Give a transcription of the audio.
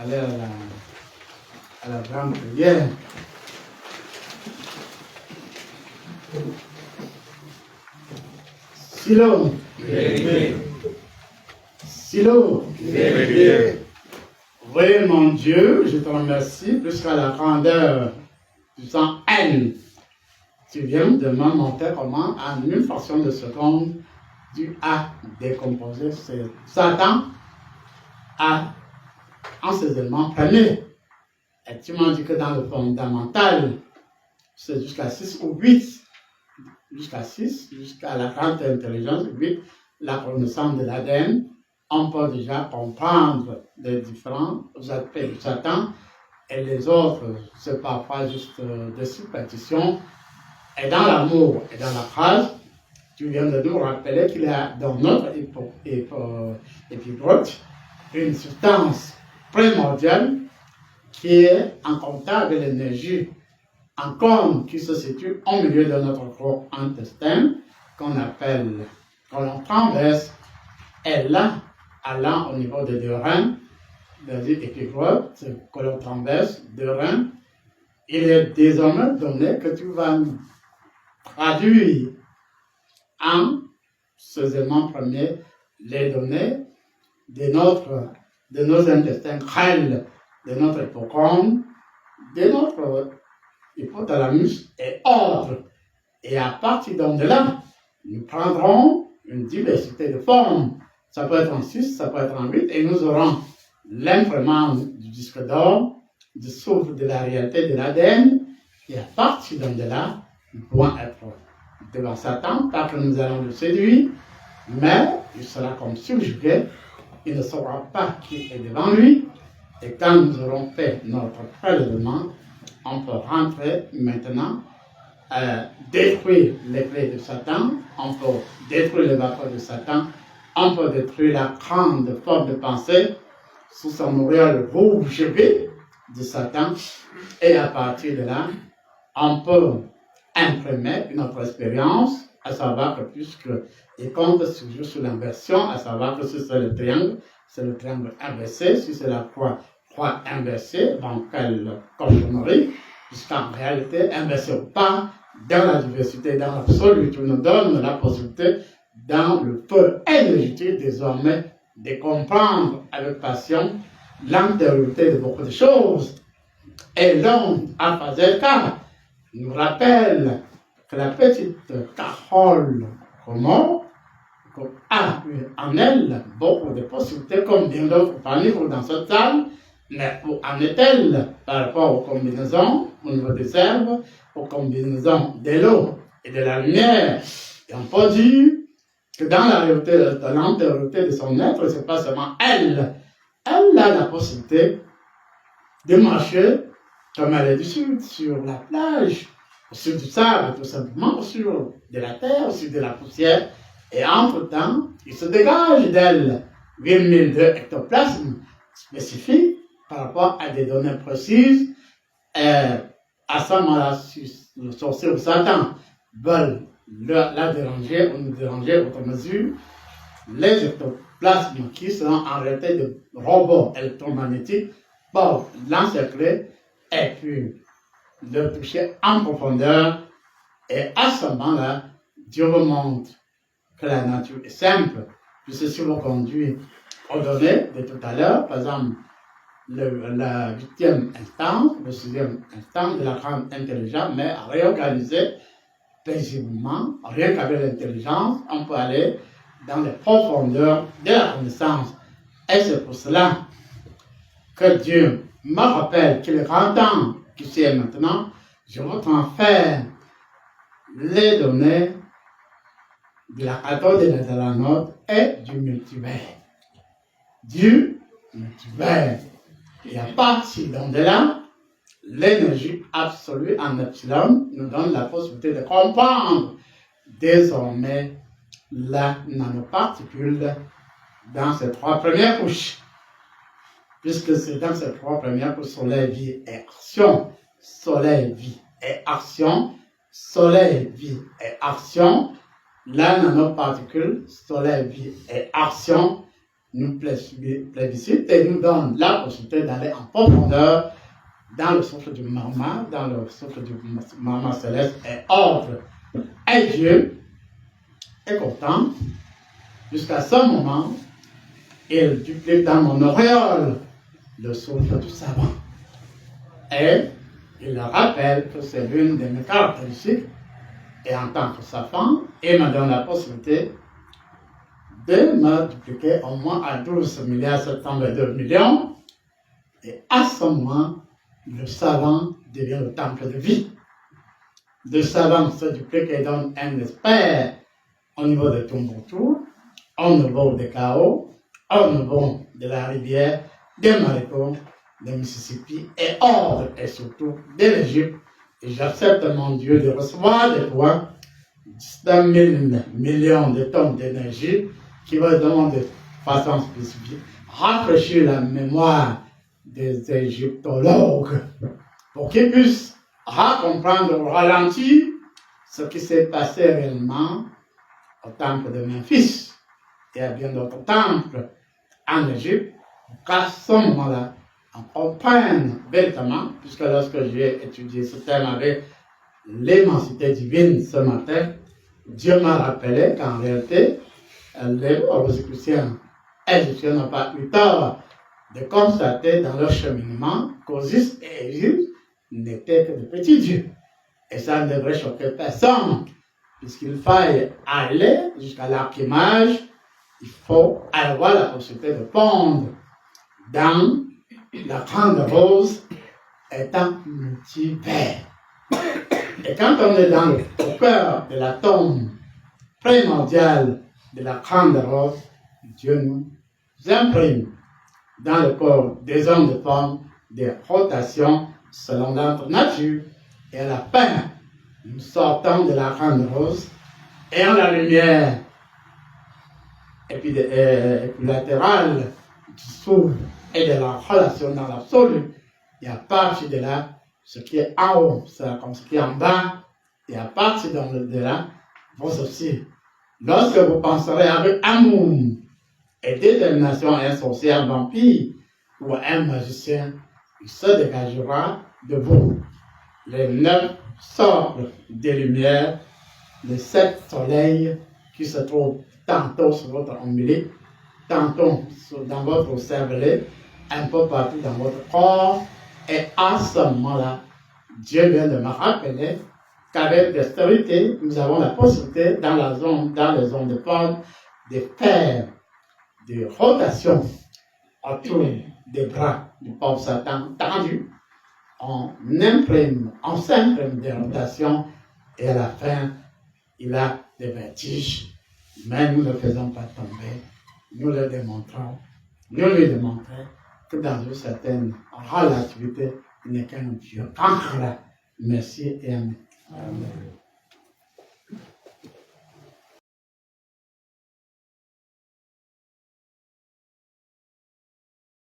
aller à la grande prière. Silo. Silo. Oui, mon Dieu, je te remercie jusqu'à la grandeur du sang N. Tu viens de me montrer comment, en une fraction de seconde, tu as décomposé Satan en ses éléments premiers. Et tu m'as dit que dans le fondamental, c'est jusqu'à 6 ou 8. Jusqu'à 6, jusqu'à la grande intelligence, 8, la connaissance de l'ADN, on peut déjà comprendre les différents aspects de Satan et les autres, c'est parfois juste des superstitions. Et dans l'amour et dans la phrase, tu viens de nous rappeler qu'il y a dans notre épiglotte une substance primordiale qui est en contact avec l'énergie en cône qui se situe au milieu de notre gros intestin, qu'on appelle colonne transverse, est là, allant au niveau des deux reins, des épiglottes, colonne transverse, deux reins. Il est désormais donné que tu vas nous traduire en ces éléments premiers les données de nos intestins grêles, de notre hippocampe, de notre hypothalamus et autres. Et à partir de là, nous prendrons une diversité de formes. Ça peut être en 6, ça peut être en 8, et nous aurons l'imprimante du disque d'or, du souffle de la réalité de l'ADN, et à partir de là, nous pouvons être devant Satan, pas que nous allons le séduire, mais il sera comme subjugué, il ne saura pas qui est devant lui, et quand nous aurons fait notre prélèvement, on peut rentrer maintenant, détruire les clés de Satan, on peut détruire les vapeurs de Satan, on peut détruire la grande forme de pensée sous son auréole rouge de Satan, et à partir de là, on peut imprimer une autre expérience, à savoir que puisque il compte toujours sur l'inversion, à savoir que si c'est le triangle inversé, si c'est la croix inversée, dans quelle cochonnerie, puisqu'en réalité, inversé ou pas, dans la diversité, dans l'absolu, tu nous donnes la possibilité, dans le feu énergétique désormais, de comprendre avec passion l'antériorité de beaucoup de choses. Et l'homme, à Fazel K, nous rappelle que la petite Carole Romo a en elle beaucoup de possibilités, comme bien d'autres parmi vous dans cette salle, mais où en est-elle par rapport aux combinaisons au niveau des herbes, aux combinaisons de l'eau et de la lumière? Et on peut dire que dans la réalité, dans l'antériorité de son être, c'est pas seulement elle. Elle a la possibilité de marcher comme elle est du sud, sur la plage, sur du sable, tout simplement, sur de la terre, sur de la poussière. Et entre-temps, il se dégage d'elle 8002 ectoplasmes spécifiques par rapport à des données précises. À ce moment-là, le sorcier ou Satan veulent la déranger ou nous déranger autre mesure. Les ectoplasmes qui sont en réalité de robots électromagnétiques peuvent l'encercler et puis le toucher en profondeur. Et à ce moment-là, Dieu vous montre que la nature est simple, puisque si vous conduit aux données de tout à l'heure, par exemple, la 8e instance, le 6e instance de la grande intelligence, mais à réorganiser paisiblement, rien qu'avec l'intelligence, on peut aller dans les profondeurs de la connaissance. Et c'est pour cela que Dieu me rappelle qu'il est grand temps, qu'ici et maintenant, je vous transfère les données de la cathode de la note et du multivers. Du multivers. Et à partir de là, l'énergie absolue en epsilon nous donne la possibilité de comprendre désormais la nanoparticule dans ces trois premières couches. Puisque c'est dans ces trois premières couches, soleil, vie et action. Soleil, vie et action. Soleil, vie et action. La nanoparticule, soleil, vie et action, nous plébiscite et nous donne la possibilité d'aller en profondeur dans le souffle du Mama, dans le souffle du Mama céleste et ordre. Et Dieu est content. Jusqu'à ce moment, il duplique dans mon auréole le souffle du savant. Et il rappelle que c'est l'une de mes caractéristiques. Et en tant que savant, il me donne la possibilité de me dupliquer au moins à 12,722 milliards. Et à ce moment, le savant devient le temple de vie. Le savant se duplique et donne un expert au niveau de Tombouctou, au niveau des Chaos, au niveau de la rivière, des marécages, de Mississippi et ordre et surtout de l'Égypte. Et j'accepte, mon Dieu, de recevoir de toi 100 000 millions de tonnes d'énergie qui va demander de façon spécifique rafraîchir la mémoire des égyptologues pour qu'ils puissent comprendre au ralenti ce qui s'est passé réellement au temple de Memphis et à bien d'autres temples en Égypte, qu'à ce moment-là, on comprenne véritablement, puisque lorsque j'ai étudié ce thème avec l'immensité divine ce matin, Dieu m'a rappelé qu'en réalité, les Rosicruciens égyptiens n'ont pas eu tort de constater dans leur cheminement qu'Osiris et Égypte n'étaient que de petits dieux. Et ça ne devrait choquer personne, puisqu'il faille aller jusqu'à l'archimage, il faut avoir la possibilité de pondre dans la grande rose étant multivers. Et quand on est dans le cœur de l'atome primordial de la grande rose, Dieu nous imprime dans le corps des hommes de forme des rotations selon notre nature. Et à la fin, nous sortons de la grande rose et en la lumière équilatérale du souffle et de la relation dans l'absolu. Et à partir de là, ce qui est en haut sera comme ce qui est en bas. Et à partir de là, vous aussi, lorsque vous penserez avec amour et détermination à un sorcier, un vampire ou un magicien, il se dégagera de vous les 9 sortes de lumières, les 7 soleils qui se trouvent tantôt sur votre ombilic, tantôt dans votre cervelet, un peu partout dans votre corps. Et à ce moment-là, Dieu vient de me rappeler qu'avec dextérité, nous avons la possibilité dans les zones de forme, de faire des rotations autour des bras du pauvre Satan tendu. On s'imprime des rotations et à la fin, il a des vertiges. Mais nous ne le faisons pas tomber. Nous le démontrons. Nous lui démontrons que dans une certaine relativité, il n'est qu'un Dieu. Merci et amen.